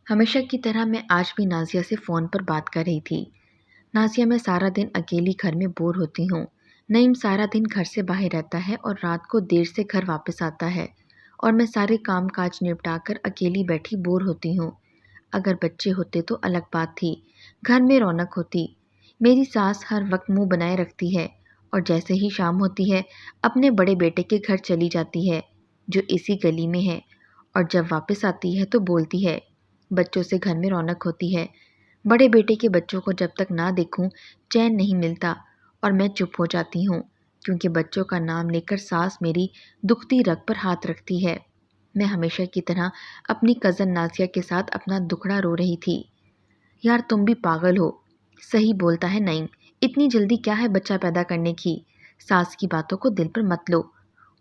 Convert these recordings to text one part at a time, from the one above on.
ہمیشہ کی طرح میں آج بھی نازیہ سے فون پر بات کر رہی تھی۔ نازیہ، میں سارا دن اکیلی گھر میں بور ہوتی ہوں۔ نعیم سارا دن گھر سے باہر رہتا ہے اور رات کو دیر سے گھر واپس آتا ہے، اور میں سارے کام کاج نپٹا کر اکیلی بیٹھی بور ہوتی ہوں۔ اگر بچے ہوتے تو الگ بات تھی، گھر میں رونق ہوتی۔ میری ساس ہر وقت منہ بنائے رکھتی ہے اور جیسے ہی شام ہوتی ہے اپنے بڑے بیٹے کے گھر چلی جاتی ہے جو اسی گلی میں ہے، اور جب واپس آتی ہے تو بولتی ہے بچوں سے گھر میں رونق ہوتی ہے۔ بڑے بیٹے کے بچوں کو جب تک نہ دیکھوں چین نہیں ملتا، اور میں چپ ہو جاتی ہوں کیونکہ بچوں کا نام لے کر ساس میری دکھتی رگ پر ہاتھ رکھتی ہے۔ میں ہمیشہ کی طرح اپنی کزن نازیہ کے ساتھ اپنا دکھڑا رو رہی تھی۔ یار تم بھی پاگل ہو، صحیح بولتا ہے نعیم، اتنی جلدی کیا ہے بچہ پیدا کرنے کی؟ ساس کی باتوں کو دل پر مت لو،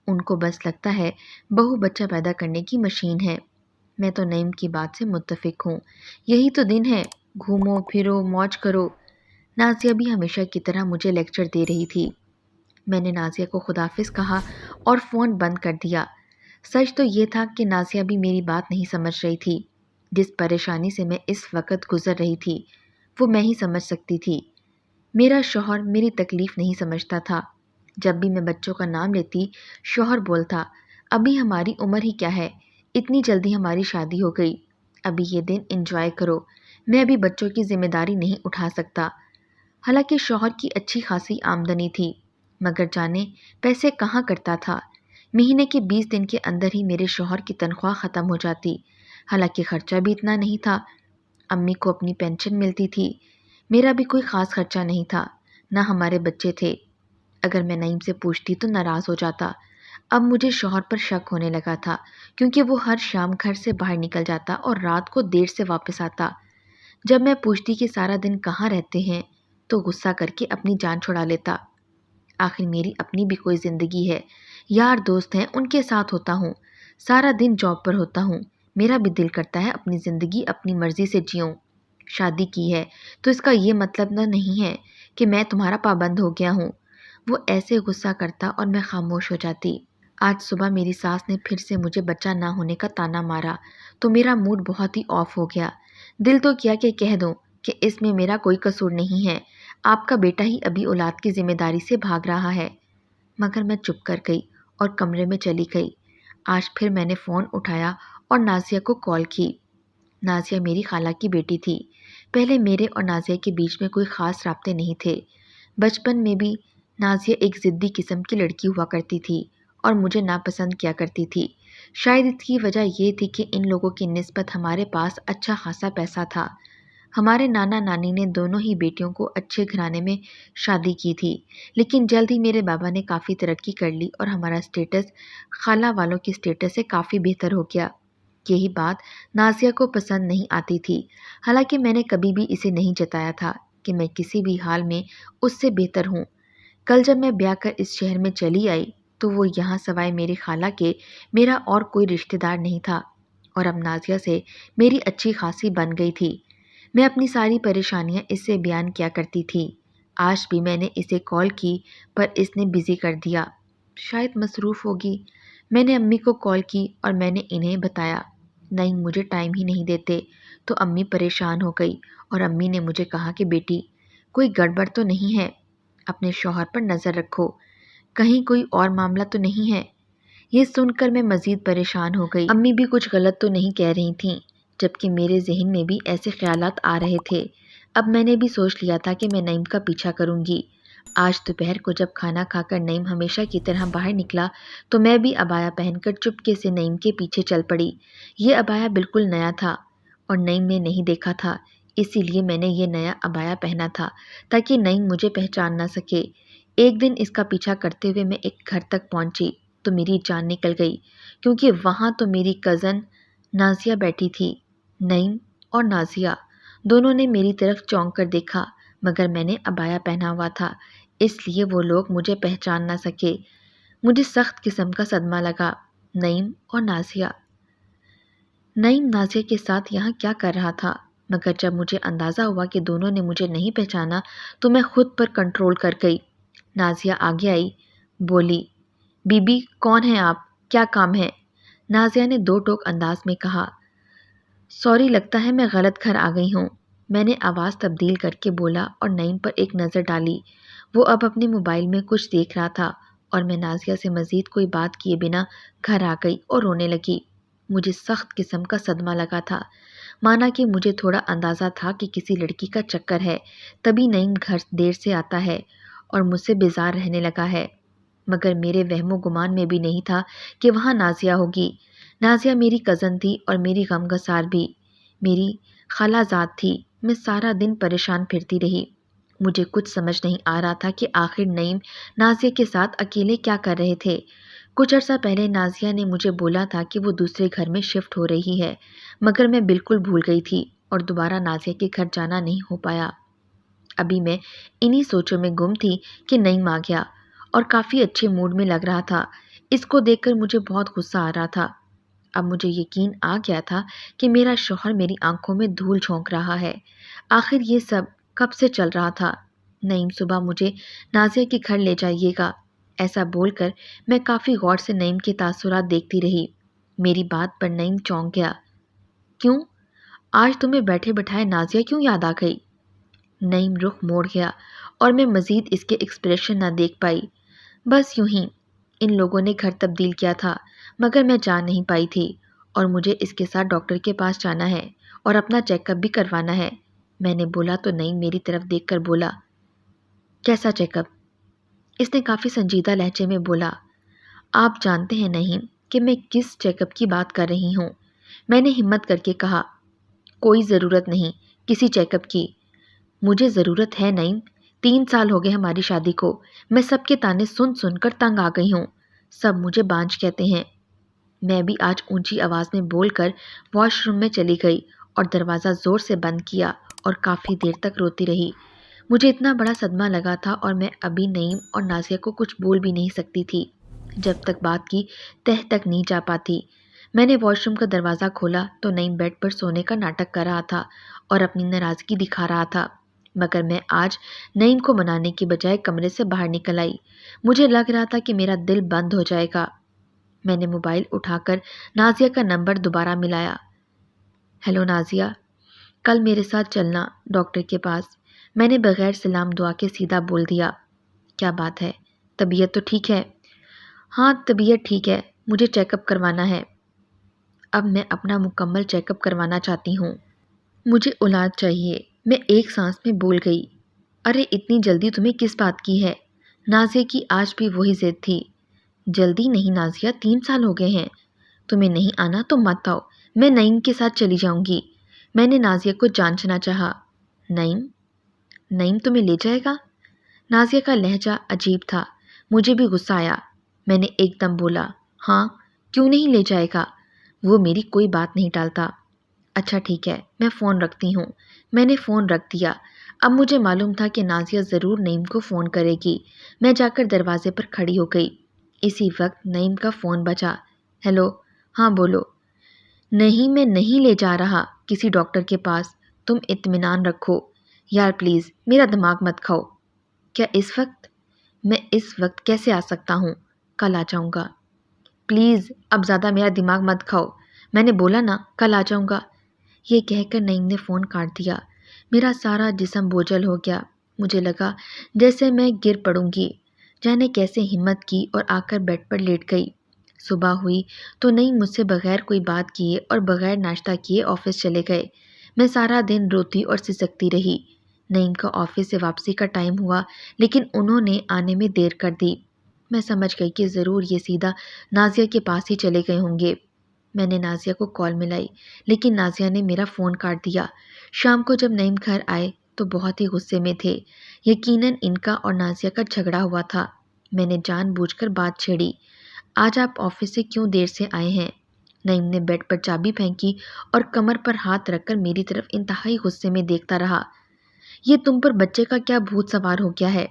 ان کو بس لگتا ہے بہو بچہ پیدا کرنے کی مشین ہے۔ میں تو نعیم کی بات سے متفق ہوں، یہی تو دن ہے، گھومو پھرو موج کرو۔ نازیہ بھی ہمیشہ کی طرح مجھے لیکچر دے رہی تھی۔ میں نے نازیہ کو خداحافظ کہا اور فون بند کر دیا۔ سچ تو یہ تھا کہ نازیہ بھی میری بات نہیں سمجھ رہی تھی۔ جس پریشانی سے میں اس وقت گزر رہی تھی وہ میں ہی سمجھ سکتی تھی۔ میرا شوہر میری تکلیف نہیں سمجھتا تھا۔ جب بھی میں بچوں کا نام لیتی شوہر بولتا، ابھی ہماری عمر ہی کیا ہے، اتنی جلدی ہماری شادی ہو گئی، ابھی یہ دن انجوائے کرو، میں ابھی بچوں کی ذمہ داری نہیں اٹھا سکتا۔ حالانکہ شوہر کی اچھی خاصی آمدنی تھی، مگر جانے پیسے کہاں کرتا تھا۔ مہینے کے 20 دن کے اندر ہی میرے شوہر کی تنخواہ ختم ہو جاتی، حالانکہ خرچہ بھی اتنا نہیں تھا۔ امی کو اپنی پینشن ملتی تھی، میرا بھی کوئی خاص خرچہ نہیں تھا، نہ ہمارے بچے تھے۔ اگر میں نعیم سے پوچھتی تو ناراض ہو جاتا۔ اب مجھے شوہر پر شک ہونے لگا تھا کیونکہ وہ ہر شام گھر سے باہر نکل جاتا اور رات کو دیر سے واپس آتا۔ جب میں پوچھتی کہ سارا دن کہاں رہتے ہیں تو غصہ کر کے اپنی جان چھڑا لیتا۔ آخر میری اپنی بھی کوئی زندگی ہے، یار دوست ہیں، ان کے ساتھ ہوتا ہوں، سارا دن جاب پر ہوتا ہوں، میرا بھی دل کرتا ہے اپنی زندگی اپنی مرضی سے جیوں۔ شادی کی ہے تو اس کا یہ مطلب نہ نہیں ہے کہ میں تمہارا پابند ہو گیا ہوں۔ وہ ایسے غصہ کرتا اور میں خاموش ہو جاتی۔ آج صبح میری ساس نے پھر سے مجھے بچہ نہ ہونے کا طعنہ مارا تو میرا موڈ بہت ہی آف ہو گیا۔ دل تو کیا کہ کہہ دوں کہ اس میں میرا کوئی قصور نہیں ہے، آپ کا بیٹا ہی ابھی اولاد کی ذمہ داری سے بھاگ رہا ہے۔ مگر میں چپ کر گئی اور کمرے میں چلی گئی۔ آج پھر میں نے فون اٹھایا اور نازیہ کو کال کی۔ نازیہ میری خالہ کی بیٹی تھی۔ پہلے میرے اور نازیہ کے بیچ میں کوئی خاص رابطے نہیں تھے۔ بچپن میں بھی نازیہ ایک ضدی قسم کی لڑکی ہوا کرتی تھی اور مجھے ناپسند کیا کرتی تھی۔ شاید اس کی وجہ یہ تھی کہ ان لوگوں کی نسبت ہمارے پاس اچھا خاصا پیسہ تھا۔ ہمارے نانا نانی نے دونوں ہی بیٹیوں کو اچھے گھرانے میں شادی کی تھی، لیکن جلد ہی میرے بابا نے کافی ترقی کر لی اور ہمارا سٹیٹس خالہ والوں کے سٹیٹس سے کافی بہتر ہو گیا۔ یہی بات نازیہ کو پسند نہیں آتی تھی، حالانکہ میں نے کبھی بھی اسے نہیں جتایا تھا کہ میں کسی بھی حال میں اس سے بہتر ہوں۔ کل جب میں بیاہ کر اس شہر میں چلی آئی تو وہ یہاں سوائے میری خالہ کے میرا اور کوئی رشتہ دار نہیں تھا، اور اب نازیہ سے میری اچھی خاصی بن گئی تھی۔ میں اپنی ساری پریشانیاں اس سے بیان کیا کرتی تھی۔ آج بھی میں نے اسے کال کی پر اس نے بزی کر دیا، شاید مصروف ہوگی۔ میں نے امی کو کال کی اور میں نے انہیں بتایا۔ نہیں، مجھے ٹائم ہی نہیں دیتے، تو امی پریشان ہو گئی اور امی نے مجھے کہا کہ بیٹی کوئی گڑبڑ تو نہیں ہے، اپنے شوہر پر نظر رکھو، کہیں کوئی اور معاملہ تو نہیں ہے۔ یہ سن کر میں مزید پریشان ہو گئی۔ امی بھی کچھ غلط تو نہیں کہہ رہی تھیں، جبکہ میرے ذہن میں بھی ایسے خیالات آ رہے تھے۔ اب میں نے بھی سوچ لیا تھا کہ میں نعیم کا پیچھا کروں گی۔ آج دوپہر کو جب کھانا کھا کر نعیم ہمیشہ کی طرح باہر نکلا تو میں بھی عبایا پہن کر چپکے سے نعیم کے پیچھے چل پڑی۔ یہ عبایا بالکل نیا تھا اور نعیم نے نہیں دیکھا تھا، اسی لیے میں نے یہ نیا عبایا پہنا تھا تاکہ نعیم مجھے پہچان نہ سکے۔ ایک دن اس کا پیچھا کرتے ہوئے میں ایک گھر تک پہنچی تو میری جان نکل گئی، کیونکہ وہاں تو میری کزن نازیہ بیٹھی تھی۔ نعیم اور نازیہ دونوں نے میری طرف چونک کر دیکھا، مگر میں نے عبایا پہنا ہوا تھا، اس لیے وہ لوگ مجھے پہچان نہ سکے۔ مجھے سخت قسم کا صدمہ لگا۔ نعیم اور نازیہ، نعیم نازیہ کے ساتھ یہاں کیا کر رہا تھا؟ مگر جب مجھے اندازہ ہوا کہ دونوں نے مجھے نہیں پہچانا تو میں خود پر کنٹرول کر گئی۔ نازیہ آگے آئی، بولی، بی بی کون ہیں آپ، کیا کام ہے؟ نازیہ نے دو ٹوک انداز میں کہا، سوری، لگتا ہے میں غلط گھر آ گئی ہوں، میں نے آواز تبدیل کر کے بولا اور نعیم پر ایک نظر ڈالی۔ وہ اب اپنے موبائل میں کچھ دیکھ رہا تھا اور میں نازیہ سے مزید کوئی بات کیے بنا گھر آ گئی اور رونے لگی۔ مجھے سخت قسم کا صدمہ لگا تھا، مانا کہ مجھے تھوڑا اندازہ تھا کہ کسی لڑکی کا چکر ہے، تبھی نعیم گھر دیر سے آتا ہے اور مجھ سے بیزار رہنے لگا ہے، مگر میرے وہم و گمان میں بھی نہیں تھا کہ وہاں نازیہ ہوگی۔ نازیہ میری کزن تھی اور میری غمگسار بھی، میری خالہ زاد تھی۔ میں سارا دن پریشان پھرتی رہی، مجھے کچھ سمجھ نہیں آ رہا تھا کہ آخر نعیم نازیہ کے ساتھ اکیلے کیا کر رہے تھے۔ کچھ عرصہ پہلے نازیہ نے مجھے بولا تھا کہ وہ دوسرے گھر میں شفٹ ہو رہی ہے، مگر میں بالکل بھول گئی تھی اور دوبارہ نازیہ کے گھر جانا نہیں ہو پایا۔ ابھی میں انہی سوچوں میں گم تھی کہ نعیم آ گیا اور کافی اچھے موڈ میں لگ رہا تھا۔ اس کو دیکھ کر مجھے بہت غصہ آ رہا تھا۔ اب مجھے یقین آ گیا تھا کہ میرا شوہر میری آنکھوں میں دھول جھونک رہا ہے۔ آخر یہ سب کب سے چل رہا تھا؟ نعیم صبح مجھے نازیہ کے گھر لے جائیے گا، ایسا بول کر میں کافی غور سے نعیم کے تاثرات دیکھتی رہی۔ میری بات پر نعیم چونک گیا۔ کیوں؟ آج تمہیں بیٹھے بٹھائے نازیہ کیوں یاد آ گئی؟ نعیم رخ موڑ گیا اور میں مزید اس کے ایکسپریشن نہ دیکھ پائی۔ بس یوں ہی، ان لوگوں نے گھر تبدیل کیا تھا مگر میں جا نہیں پائی تھی، اور مجھے اس کے ساتھ ڈاکٹر کے پاس جانا ہے اور اپنا چیک اپ بھی کروانا ہے۔ میں نے بولا تو نعیم میری طرف دیکھ کر بولا، کیسا چیک اپ؟ اس نے کافی سنجیدہ لہجے میں بولا۔ آپ جانتے ہیں نہیں کہ میں کس چیک اپ کی بات کر رہی ہوں؟ میں نے ہمت کر کے کہا، کوئی ضرورت نہیں کسی چیک اپ کی۔ مجھے ضرورت ہے نعیم، 3 سال ہو گئے ہماری شادی کو، میں سب کے تانے سن سن کر تنگ آ گئی ہوں، سب مجھے بانجھ کہتے ہیں۔ میں بھی آج اونچی آواز میں بول کر واش روم میں چلی گئی اور دروازہ زور سے بند کیا اور کافی دیر تک روتی رہی۔ مجھے اتنا بڑا صدمہ لگا تھا اور میں ابھی نعیم اور نازیہ کو کچھ بول بھی نہیں سکتی تھی جب تک بات کی تہ تک نہیں جا پاتی۔ میں نے واش روم کا دروازہ کھولا تو نعیم بیڈ پر سونے کا ناٹک کر رہا تھا اور اپنی ناراضگی دکھا رہا تھا، مگر میں آج نعیم کو منانے کی بجائے کمرے سے باہر نکل آئی۔ مجھے لگ رہا تھا کہ میرا دل بند ہو جائے گا۔ میں نے موبائل اٹھا کر نازیہ کا نمبر دوبارہ ملایا۔ ہیلو نازیہ، کل میرے ساتھ چلنا ڈاکٹر کے پاس، میں نے بغیر سلام دعا کے سیدھا بول دیا۔ کیا بات ہے؟ طبیعت تو ٹھیک ہے؟ ہاں طبیعت ٹھیک ہے، مجھے چیک اپ کروانا ہے۔ اب میں اپنا مکمل چیک اپ کروانا چاہتی ہوں، مجھے اولاد چاہیے۔ میں ایک سانس میں بول گئی۔ ارے اتنی جلدی تمہیں کس بات کی ہے؟ نازیہ کی آج بھی وہی ضد تھی۔ جلدی نہیں نازیہ، 3 سال ہو گئے ہیں، تمہیں نہیں آنا تو مت آؤ، میں نعیم کے ساتھ چلی جاؤں گی۔ میں نے نازیہ کو جانچنا چاہا۔ نعیم؟ نعیم تمہیں لے جائے گا؟ نازیہ کا لہجہ عجیب تھا، مجھے بھی غصہ آیا۔ میں نے ایک دم بولا، ہاں کیوں نہیں لے جائے گا، وہ میری کوئی بات نہیں ٹالتا۔ اچھا ٹھیک ہے، میں فون رکھتی ہوں۔ میں نے فون رکھ دیا۔ اب مجھے معلوم تھا کہ نازیہ ضرور نعیم کو فون کرے گی۔ میں جا کر دروازے پر کھڑی ہو گئی۔ اسی وقت نعیم کا فون بجا۔ ہیلو، ہاں بولو۔ نہیں میں نہیں لے جا رہا کسی ڈاکٹر کے پاس، تم اطمینان رکھو۔ یار پلیز میرا دماغ مت کھاؤ۔ کیا اس وقت؟ میں اس وقت کیسے آ سکتا ہوں؟ کل آ جاؤں گا۔ پلیز اب زیادہ میرا دماغ مت کھاؤ، میں نے بولا نا کل آ جاؤں گا۔ یہ کہہ کر نعیم نے فون کاٹ دیا۔ میرا سارا جسم بوجھل ہو گیا، مجھے لگا جیسے میں گر پڑوں گی۔ جانے کیسے ہمت کی اور آ کر بیڈ پر لیٹ گئی۔ صبح ہوئی تو نعیم مجھ سے بغیر کوئی بات کیے اور بغیر ناشتہ کیے آفس چلے گئے۔ میں سارا دن روتی اور سسکتی رہی۔ نعیم کا آفس سے واپسی کا ٹائم ہوا لیکن انہوں نے آنے میں دیر کر دی۔ میں سمجھ گئی کہ ضرور یہ سیدھا نازیہ کے پاس ہی چلے گئے ہوں گے۔ میں نے نازیہ کو کال ملائی لیکن نازیہ نے میرا فون کاٹ دیا۔ شام کو جب نعیم گھر آئے تو بہت ہی غصے میں تھے، یقیناً ان کا اور نازیہ کا جھگڑا ہوا تھا۔ میں نے جان بوجھ کر بات چھیڑی، آج آپ آفس سے کیوں دیر سے آئے ہیں؟ نعیم نے بیڈ پر چابی پھینکی اور کمر پر ہاتھ رکھ کر میری طرف انتہائی غصے میں دیکھتا رہا۔ یہ تم پر بچے کا کیا بھوت سوار ہو گیا ہے؟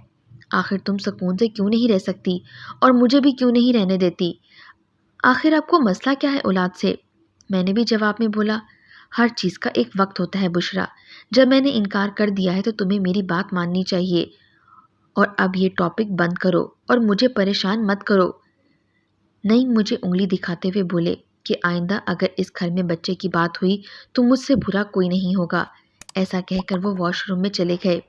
آخر تم سکون سے کیوں نہیں رہ سکتی اور مجھے بھی کیوں نہیں رہنے دیتی؟ آخر آپ کو مسئلہ کیا ہے اولاد سے؟ میں نے بھی جواب میں بولا، ہر چیز کا ایک وقت ہوتا ہے بشرا، جب میں نے انکار کر دیا ہے تو تمہیں میری بات ماننی چاہیے، اور اب یہ ٹاپک بند کرو اور مجھے پریشان مت کرو۔ نعیم مجھے انگلی دکھاتے ہوئے بولے، کہ آئندہ اگر اس گھر میں بچے کی بات ہوئی تو مجھ سے برا کوئی نہیں ہوگا۔ ایسا کہہ کر وہ واش روم میں چلے گئے۔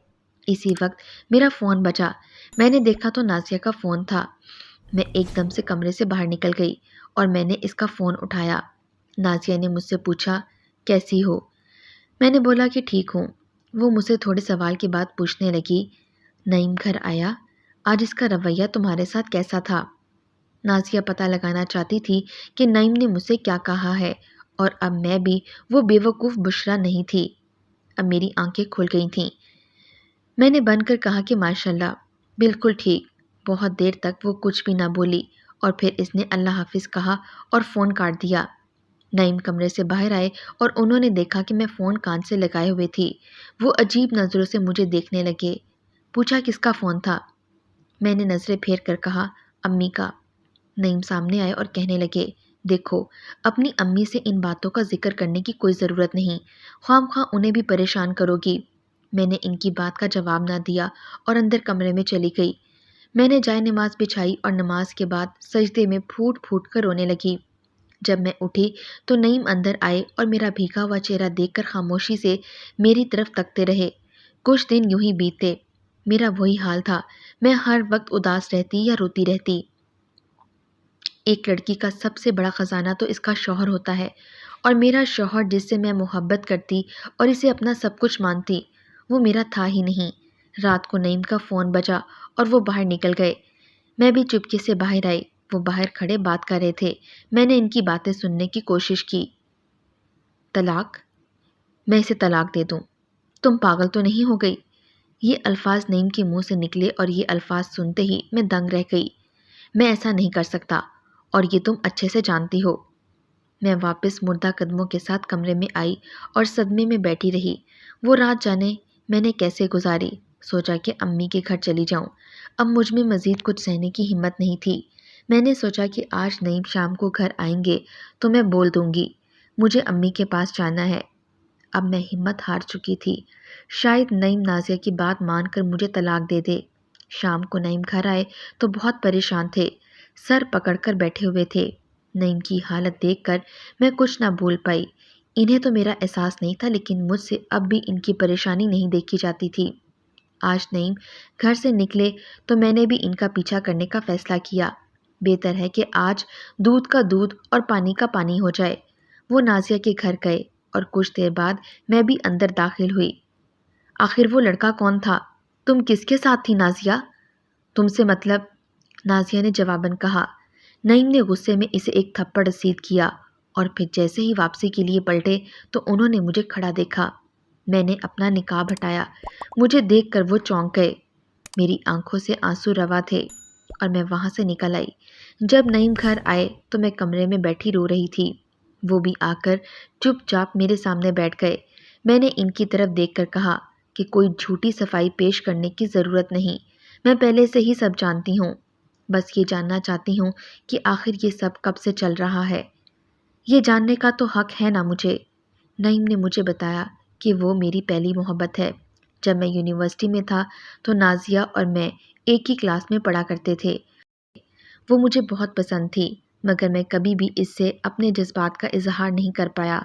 اسی وقت میرا فون بجا۔ میں نے دیکھا تو نازیہ کا فون تھا۔ میں ایک دم سے کمرے سے باہر نکل گئی اور میں نے اس کا فون اٹھایا۔ نازیہ نے مجھ سے پوچھا، کیسی ہو؟ میں نے بولا کہ ٹھیک ہوں۔ وہ مجھ سے تھوڑے سوال کے بعد پوچھنے لگی، نعیم گھر آیا؟ آج اس کا رویہ تمہارے ساتھ کیسا تھا؟ نازیہ پتہ لگانا چاہتی تھی کہ نعیم نے مجھ سے کیا کہا ہے، اور اب میں بھی وہ بے وقوف بشرا نہیں تھی۔ اب میری آنکھیں کھل گئی تھیں۔ میں نے بن کر کہا کہ ماشاءاللہ، بالکل ٹھیک۔ بہت دیر تک وہ کچھ بھی نہ بولی اور پھر اس نے اللہ حافظ کہا اور فون کاٹ دیا۔ نعیم کمرے سے باہر آئے اور انہوں نے دیکھا کہ میں فون کان سے لگائے ہوئے تھی۔ وہ عجیب نظروں سے مجھے دیکھنے لگے۔ پوچھا کس کا فون تھا؟ میں نے نظریں پھیر کر کہا، امی کا۔ نعیم سامنے آئے اور کہنے لگے، دیکھو، اپنی امی سے ان باتوں کا ذکر کرنے کی کوئی ضرورت نہیں، خواہ خواہ انہیں بھی پریشان کرو گی۔ میں نے ان کی بات کا جواب نہ دیا اور اندر کمرے میں چلی گئی۔ میں نے جائے نماز بچھائی اور نماز کے بعد سجدے میں پھوٹ پھوٹ کر رونے لگی۔ جب میں اٹھی تو نعیم اندر آئے اور میرا بھیگا ہوا چہرہ دیکھ کر خاموشی سے میری طرف تکتے رہے۔ کچھ دن یوں ہی بیتے۔ میرا وہی حال تھا، میں ہر وقت اداس رہتی یا روتی رہتی۔ ایک لڑکی کا سب سے بڑا خزانہ تو اس کا شوہر ہوتا ہے، اور میرا شوہر جس سے میں محبت کرتی اور اسے اپنا سب کچھ مانتی، وہ میرا تھا ہی نہیں۔ رات کو نعیم کا فون بجا اور وہ باہر نکل گئے۔ میں بھی چپکے سے باہر آئی۔ وہ باہر کھڑے بات کر رہے تھے۔ میں نے ان کی باتیں سننے کی کوشش کی۔ طلاق؟ میں اسے طلاق دے دوں؟ تم پاگل تو نہیں ہو گئی؟ یہ الفاظ نعیم کے منہ سے نکلے اور یہ الفاظ سنتے ہی میں دنگ رہ گئی۔ میں ایسا نہیں کر سکتا، اور یہ تم اچھے سے جانتی ہو۔ میں واپس مردہ قدموں کے ساتھ کمرے میں آئی اور صدمے میں بیٹھی رہی۔ وہ رات جانے میں نے کیسے گزاری۔ سوچا کہ امی کے گھر چلی جاؤں۔ اب مجھ میں مزید کچھ سہنے کی ہمت نہیں تھی۔ میں نے سوچا کہ آج نعیم شام کو گھر آئیں گے تو میں بول دوں گی، مجھے امی کے پاس جانا ہے۔ اب میں ہمت ہار چکی تھی۔ شاید نعیم نازیہ کی بات مان کر مجھے طلاق دے دے۔ شام کو نعیم گھر آئے تو بہت پریشان تھے، سر پکڑ کر بیٹھے ہوئے تھے۔ نعیم کی حالت دیکھ کر میں کچھ نہ بول پائی۔ انہیں تو میرا احساس نہیں تھا، لیکن مجھ سے اب بھی ان کی پریشانی نہیں دیکھی جاتی تھی۔ آج نعیم گھر سے نکلے تو میں نے بھی ان کا پیچھا کرنے کا فیصلہ کیا۔ بہتر ہے کہ آج دودھ کا دودھ اور پانی کا پانی ہو جائے۔ وہ نازیہ کے گھر گئے اور کچھ دیر بعد میں بھی اندر داخل ہوئی۔ آخر وہ لڑکا کون تھا؟ تم کس کے ساتھ تھی نازیہ؟ تم سے مطلب؟ نازیہ نے جواباً کہا۔ نعیم نے غصے میں اسے ایک تھپڑ رسید کیا اور پھر جیسے ہی واپسی کے لیے پلٹے تو انہوں نے مجھے کھڑا دیکھا۔ میں نے اپنا نقاب ہٹایا۔ مجھے دیکھ کر وہ چونک گئے۔ میری آنکھوں سے آنسو روا تھے اور میں وہاں سے نکل آئی۔ جب نعیم گھر آئے تو میں کمرے میں بیٹھی رو رہی تھی۔ وہ بھی آ کر چپ چاپ میرے سامنے بیٹھ گئے۔ میں نے ان کی طرف دیکھ کر کہا کہ کوئی جھوٹی صفائی پیش کرنے کی ضرورت نہیں، میں پہلے سے ہی سب جانتی ہوں۔ بس یہ جاننا چاہتی ہوں کہ آخر یہ سب کب سے چل رہا ہے۔ یہ جاننے کا تو حق ہے نا مجھے۔ نعیم نے مجھے بتایا کہ وہ میری پہلی محبت ہے۔ جب میں یونیورسٹی میں تھا تو نازیہ اور میں ایک ہی کلاس میں پڑھا کرتے تھے۔ وہ مجھے بہت پسند تھی، مگر میں کبھی بھی اس سے اپنے جذبات کا اظہار نہیں کر پایا۔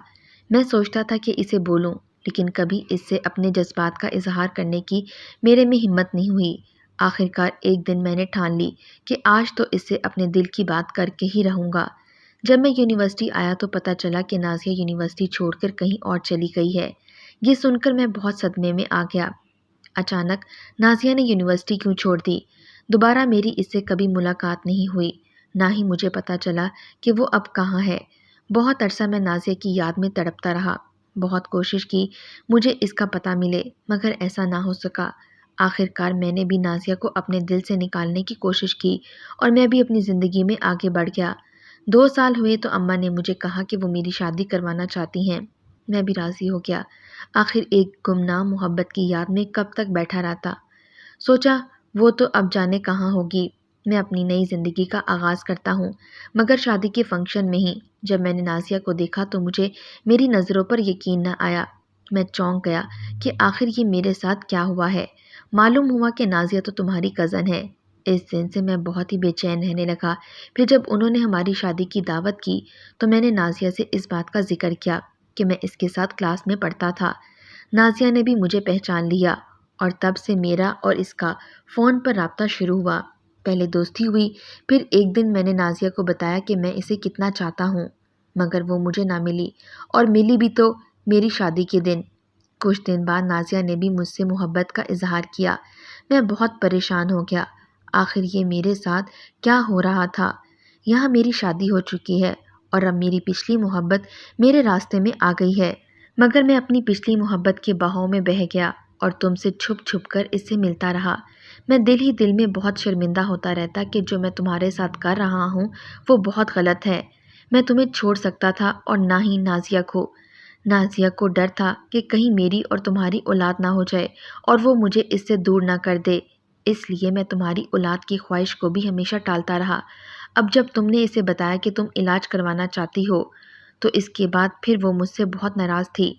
میں سوچتا تھا کہ اسے بولوں، لیکن کبھی اس سے اپنے جذبات کا اظہار کرنے کی میرے میں ہمت نہیں ہوئی۔ آخرکار ایک دن میں نے ٹھان لی کہ آج تو اس سے اپنے دل کی بات کر کے ہی رہوں گا۔ جب میں یونیورسٹی آیا تو پتہ چلا کہ نازیہ یونیورسٹی چھوڑ کر کہیں اور چلی گئی ہے۔ یہ سن کر میں بہت صدمے میں آ گیا۔ اچانک نازیہ نے یونیورسٹی کیوں چھوڑ دی؟ دوبارہ میری اس سے کبھی ملاقات نہیں ہوئی، نہ ہی مجھے پتہ چلا کہ وہ اب کہاں ہے۔ بہت عرصہ میں نازیہ کی یاد میں تڑپتا رہا۔ بہت کوشش کی مجھے اس کا پتہ ملے، مگر ایسا نہ ہو سکا۔ آخرکار میں نے بھی نازیہ کو اپنے دل سے نکالنے کی کوشش کی اور میں بھی اپنی زندگی میں آگے بڑھ گیا۔ 2 سال ہوئے تو اماں نے مجھے کہا کہ وہ میری شادی کروانا چاہتی ہیں۔ میں بھی راضی ہو گیا۔ آخر ایک گمنام محبت کی یاد میں کب تک بیٹھا رہتا۔ سوچا وہ تو اب جانے کہاں ہوگی، میں اپنی نئی زندگی کا آغاز کرتا ہوں۔ مگر شادی کے فنکشن میں ہی جب میں نے نازیہ کو دیکھا تو مجھے میری نظروں پر یقین نہ آیا۔ میں چونک گیا کہ آخر یہ میرے ساتھ کیا ہوا ہے۔ معلوم ہوا کہ نازیہ تو تمہاری کزن ہے۔ اس دن سے میں بہت ہی بے چین رہنے لگا۔ پھر جب انہوں نے ہماری شادی کی دعوت کی تو میں نے نازیہ سے اس بات کا ذکر کیا کہ میں اس کے ساتھ کلاس میں پڑھتا تھا۔ نازیہ نے بھی مجھے پہچان لیا اور تب سے میرا اور اس کا فون پر رابطہ شروع ہوا۔ پہلے دوستی ہوئی، پھر ایک دن میں نے نازیہ کو بتایا کہ میں اسے کتنا چاہتا ہوں، مگر وہ مجھے نہ ملی، اور ملی بھی تو میری شادی کے دن۔ کچھ دن بعد نازیہ نے بھی مجھ سے محبت کا اظہار کیا۔ میں بہت پریشان ہو گیا۔ آخر یہ میرے ساتھ کیا ہو رہا تھا؟ یہاں میری شادی ہو چکی ہے اور اب میری پچھلی محبت میرے راستے میں آ گئی ہے، مگر میں اپنی پچھلی محبت کے بہاؤ میں بہہ گیا اور تم سے چھپ چھپ کر اس سے ملتا رہا۔ میں دل ہی دل میں بہت شرمندہ ہوتا رہتا کہ جو میں تمہارے ساتھ کر رہا ہوں وہ بہت غلط ہے۔ میں تمہیں چھوڑ سکتا تھا اور نہ ہی نازیہ کو۔ نازیہ کو ڈر تھا کہ کہیں میری اور تمہاری اولاد نہ ہو جائے اور وہ مجھے اس سے دور نہ کر دے، اس لیے میں تمہاری اولاد کی خواہش کو بھی ہمیشہ ٹالتا رہا۔ اب جب تم نے اسے بتایا کہ تم علاج کروانا چاہتی ہو تو اس کے بعد پھر وہ مجھ سے بہت ناراض تھی۔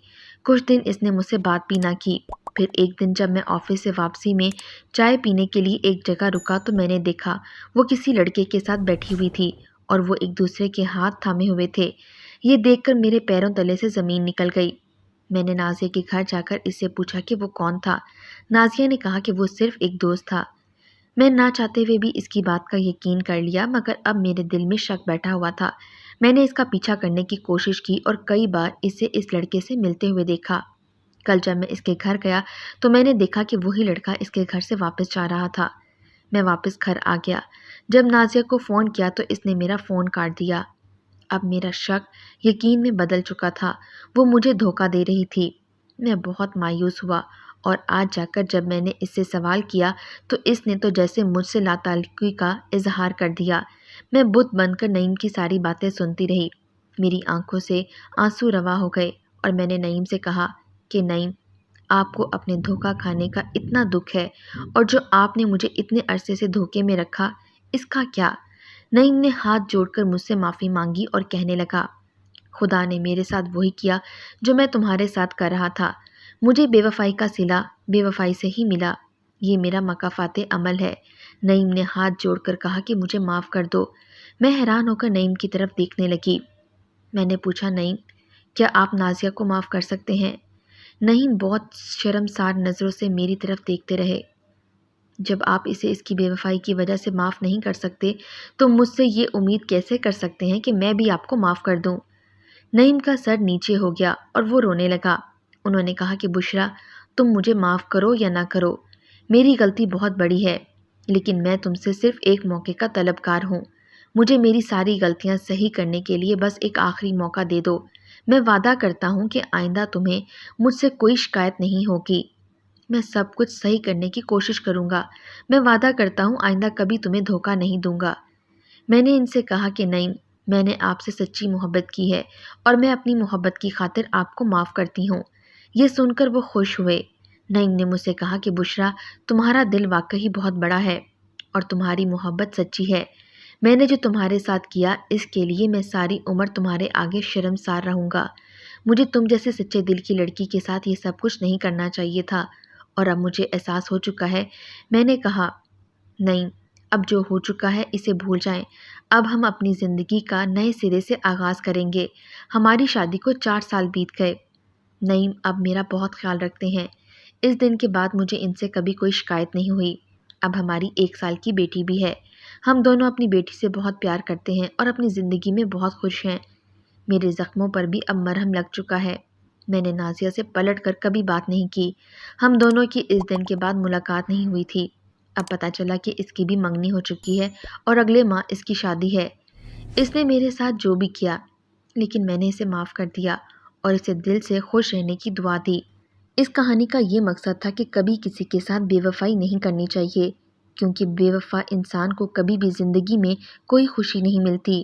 کچھ دن اس نے مجھ سے بات بھی نہ کی۔ پھر ایک دن جب میں آفس سے واپسی میں چائے پینے کے لیے ایک جگہ رکا تو میں نے دیکھا وہ کسی لڑکے کے ساتھ بیٹھی ہوئی تھی اور وہ ایک دوسرے کے ہاتھ تھامے ہوئے تھے۔ یہ دیکھ کر میرے پیروں تلے سے زمین نکل گئی۔ میں نے نازیہ کے گھر جا کر اس سے پوچھا کہ وہ کون تھا۔ نازیہ نے کہا کہ وہ صرف ایک دوست تھا۔ میں نہ چاہتے ہوئے بھی اس کی بات کا یقین کر لیا، مگر اب میرے دل میں شک بیٹھا ہوا تھا۔ میں نے اس کا پیچھا کرنے کی کوشش کی اور کئی بار اسے اس لڑکے سے ملتے ہوئے دیکھا۔ کل جب میں اس کے گھر گیا تو میں نے دیکھا کہ وہی لڑکا اس کے گھر سے واپس جا رہا تھا۔ میں واپس گھر آ گیا۔ جب نازیہ کو فون کیا تو اس نے میرا فون کاٹ دیا۔ اب میرا شک یقین میں بدل چکا تھا، وہ مجھے دھوکہ دے رہی تھی۔ میں بہت مایوس ہوا اور آج جا کر جب میں نے اس سے سوال کیا تو اس نے تو جیسے مجھ سے لا تعلقی کا اظہار کر دیا۔ میں بت بن کر نعیم کی ساری باتیں سنتی رہی۔ میری آنکھوں سے آنسو رواں ہو گئے اور میں نے نعیم سے کہا کہ نعیم، آپ کو اپنے دھوکہ کھانے کا اتنا دکھ ہے اور جو آپ نے مجھے اتنے عرصے سے دھوکے میں رکھا، اس کا کیا؟ نعیم نے ہاتھ جوڑ کر مجھ سے معافی مانگی اور کہنے لگا، خدا نے میرے ساتھ وہی کیا جو میں تمہارے ساتھ کر رہا تھا۔ مجھے بے وفائی کا صلہ بے وفائی سے ہی ملا، یہ میرا مکافات عمل ہے۔ نعیم نے ہاتھ جوڑ کر کہا کہ مجھے معاف کر دو۔ میں حیران ہو کر نعیم کی طرف دیکھنے لگی۔ میں نے پوچھا، نعیم، کیا آپ نازیہ کو معاف کر سکتے ہیں؟ نعیم بہت شرمسار نظروں سے میری طرف دیکھتے رہے۔ جب آپ اسے اس کی بے وفائی کی وجہ سے معاف نہیں کر سکتے تو مجھ سے یہ امید کیسے کر سکتے ہیں کہ میں بھی آپ کو معاف کر دوں؟ نعیم کا سر نیچے ہو گیا اور وہ رونے لگا۔ انہوں نے کہا کہ بشریٰ، تم مجھے معاف کرو یا نہ کرو، میری غلطی بہت بڑی ہے، لیکن میں تم سے صرف ایک موقع کا طلبگار ہوں۔ مجھے میری ساری غلطیاں صحیح کرنے کے لیے بس ایک آخری موقع دے دو۔ میں وعدہ کرتا ہوں کہ آئندہ تمہیں مجھ سے کوئی شکایت نہیں ہوگی۔ میں سب کچھ صحیح کرنے کی کوشش کروں گا۔ میں وعدہ کرتا ہوں آئندہ کبھی تمہیں دھوکہ نہیں دوں گا۔ میں نے ان سے کہا کہ نعیم، میں نے آپ سے سچی محبت کی ہے اور میں اپنی محبت کی خاطر آپ کو معاف کرتی ہوں۔ یہ سن کر وہ خوش ہوئے۔ نعیم نے مجھ سے کہا کہ بشریٰ، تمہارا دل واقعی بہت بڑا ہے اور تمہاری محبت سچی ہے۔ میں نے جو تمہارے ساتھ کیا اس کے لیے میں ساری عمر تمہارے آگے شرمسار رہوں گا۔ مجھے تم جیسے سچے دل کی لڑکی کے ساتھ یہ سب کچھ نہیں کرنا چاہیے تھا اور اب مجھے احساس ہو چکا ہے۔ میں نے کہا، نعیم، اب جو ہو چکا ہے اسے بھول جائیں۔ اب ہم اپنی زندگی کا نئے سرے سے آغاز کریں گے۔ ہماری شادی کو 4 سال بیت گئے۔ نعیم اب میرا بہت خیال رکھتے ہیں۔ اس دن کے بعد مجھے ان سے کبھی کوئی شکایت نہیں ہوئی۔ اب ہماری 1 سال کی بیٹی بھی ہے۔ ہم دونوں اپنی بیٹی سے بہت پیار کرتے ہیں اور اپنی زندگی میں بہت خوش ہیں۔ میرے زخموں پر بھی اب مرہم لگ چکا ہے۔ میں نے نازیہ سے پلٹ کر کبھی بات نہیں کی۔ ہم دونوں کی اس دن کے بعد ملاقات نہیں ہوئی تھی۔ اب پتہ چلا کہ اس کی بھی منگنی ہو چکی ہے اور اگلے ماہ اس کی شادی ہے۔ اس نے میرے ساتھ جو بھی کیا، لیکن میں نے اسے معاف کر دیا اور اسے دل سے خوش رہنے کی دعا دی۔ اس کہانی کا یہ مقصد تھا کہ کبھی کسی کے ساتھ بے وفائی نہیں کرنی چاہیے، کیونکہ بے وفا انسان کو کبھی بھی زندگی میں کوئی خوشی نہیں ملتی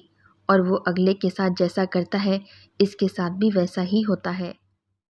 اور وہ اگلے کے ساتھ جیسا کرتا ہے اس کے ساتھ بھی ویسا ہی ہوتا ہے۔